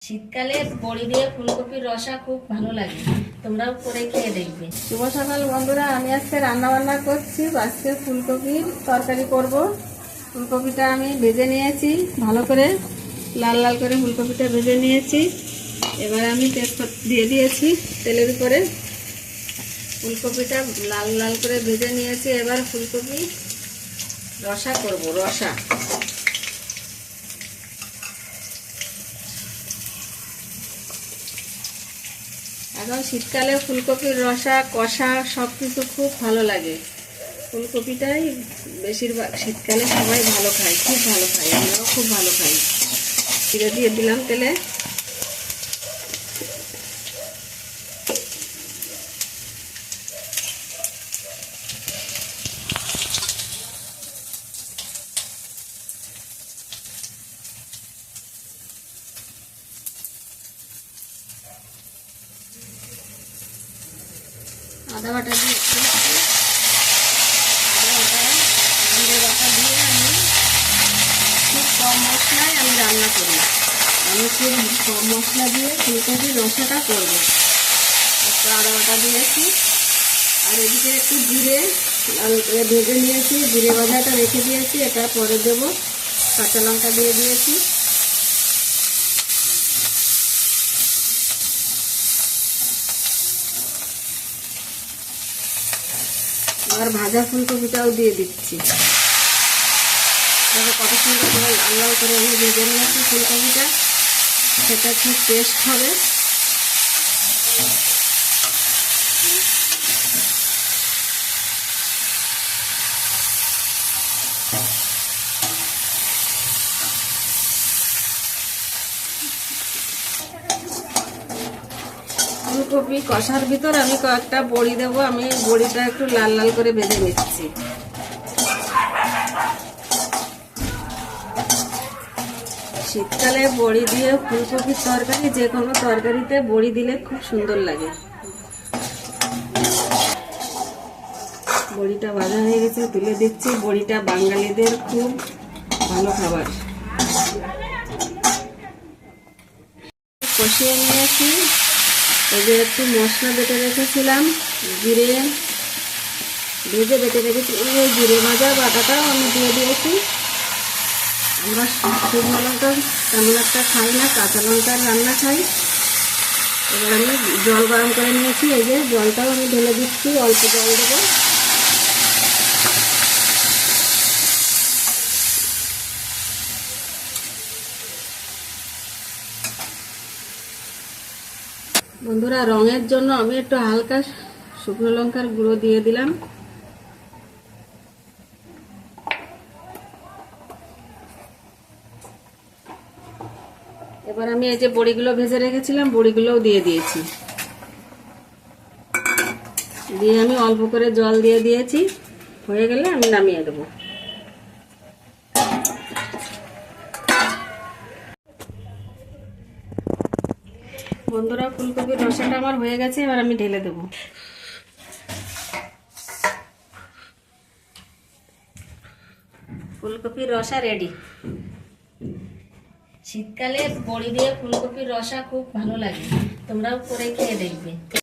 শীতকালে বড়ি দিয়ে ফুলকপির রসা খুব ভালো লাগে, তোমরাও করে খেয়ে দেখবে। শুভ সকাল বন্ধুরা, আমি আজকে রান্না বান্না করছি। আজকে ফুলকপির তরকারি করব। ফুলকপিটা আমি ভেজে নিয়েছি ভালো করে, লাল লাল করে ফুলকপিটা ভেজে নিয়েছি। এবার আমি তেজপাতা দিয়ে দিয়েছি তেলের উপরে। ফুলকপিটা লাল লাল করে ভেজে নিয়েছি। এবার ফুলকপি রসা করব, রসা। এখন শীতকালে ফুলকপির রসা কষা সব কিছু খুব ভালো লাগে। ফুলকপিটাই বেশিরভাগ শীতকালে সবাই ভালো খায়, খুব ভালো খায়, আমরাও খুব ভালো খাই। জিরে দিয়ে দিলাম তেলে। আদা বাটা দিয়ে জিরে বাটা দিয়ে আমি খুব কম মশলায় আমি রান্না করি। আমি খুব কম মশলা দিয়ে ফুলকপির রসাটা করব। একটু আদা বাটা দিয়েছি, আর এদিকে একটু জিরে লাল করে ভেজে নিয়েছি, জিরে ভাজাটা রেখে দিয়েছি, এটা পরে দেবো। কাঁচা লঙ্কা দিয়ে দিয়েছি। আর ভাজা ফুলকপিটাও দিয়ে দিচ্ছি। দেখো কত সুন্দর করে লাল লাল করে আমি ভেজে নিয়েছি ফুলকপিটা, সেটা খুব টেস্ট হবে। ফুলকপি কষার ভিতর আমি কয়েকটা বড়ি দেবো। আমি বড়িটা একটু লাল লাল করে ভেজে নিচ্ছি। শীতকালে বড়ি দিয়ে ফুলকপির তরকারি, যে কোনো তরকারিতে বড়ি দিলে খুব সুন্দর লাগে। বড়িটা ভাজা হয়ে গেছে, তুলে দিচ্ছি। বড়িটা বাঙালিদের খুব ভালো খাবার। কষিয়ে নিয়েছি। এই যে একটু মশলা বেটে রেখেছিলাম, জিরে ভেজে বেটে রেখেছিলাম, ওই জিরে ভাজা বাটাটাও আমি দিয়ে দিয়েছি। আমরা শুকনো লঙ্কা তেমন একটা খাই না, কাঁচা লঙ্কার রান্না খাই। এবার আমি জল গরম করে নিয়েছি, এই যে জলটাও আমি ঢেলে দিচ্ছি, অল্প জল দেবো। বন্ধুরা, রঙের জন্য আমি একটু হালকা শুকনো লঙ্কার গুঁড়ো দিয়ে দিলাম। এবার আমি এই যে বড়িগুলো ভেজে রেখেছিলাম, বড়িগুলোও দিয়ে দিয়েছি। দিয়ে আমি অল্প করে জল দিয়ে দিয়েছি। হয়ে গেলে আমি নামিয়ে দেবো। বন্ধুরা, ফুলকপির রসাটা আমার হয়ে গেছে, এবার আমি ঢেলে দেবো। ফুলকপির রসা রেডি। শীতকালে বড়ি দিয়ে ফুলকপির রসা খুব ভালো লাগে, তোমরাও করে খেয়ে দেখবে।